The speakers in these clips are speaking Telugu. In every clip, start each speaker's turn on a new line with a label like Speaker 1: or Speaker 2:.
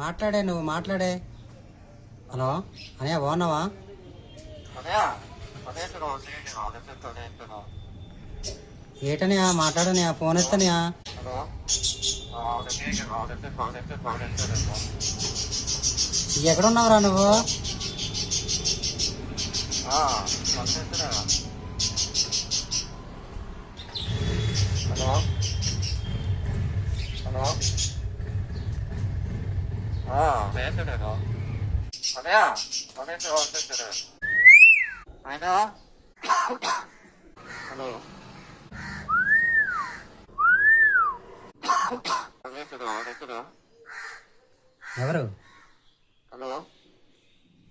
Speaker 1: మాట్లాడే నువ్వు మాట్లాడే. హలో అనయ్య బాగున్నావా? ఏటనయా మాట్లాడనయా, ఫోన్ ఇస్తానయా. ఎక్కడున్నావురా నువ్వు?
Speaker 2: హలో హలో వేసాడు అదే అదే ఆయన హలో వేసాడు
Speaker 1: ఎవరు?
Speaker 2: హలో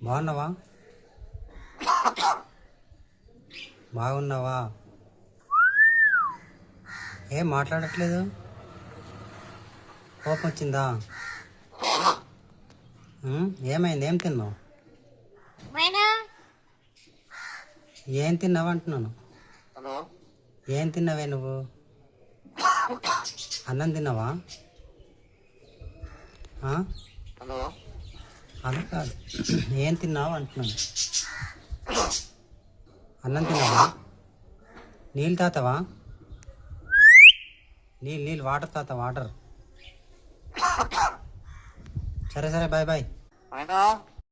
Speaker 1: బాగున్నావా? బాగున్నావా? ఏం మాట్లాడట్లేదు? కోపం వచ్చిందా? ఏమైంది? ఏం తిన్నావు? ఏం తిన్నావు అంటున్నాను.
Speaker 2: హలో
Speaker 1: ఏం తిన్నావే నువ్వు? అన్నం తిన్నావా?
Speaker 2: హలో
Speaker 1: అలా కాదు, ఏం తిన్నావు అంటున్నాను. అన్నం తిన్నావా? నీళ్ళు తాతావా? నీళ్ళు వాటర్ తాత వాటర్. సరే సరే, బాయ్ బాయ్.
Speaker 2: ఆయన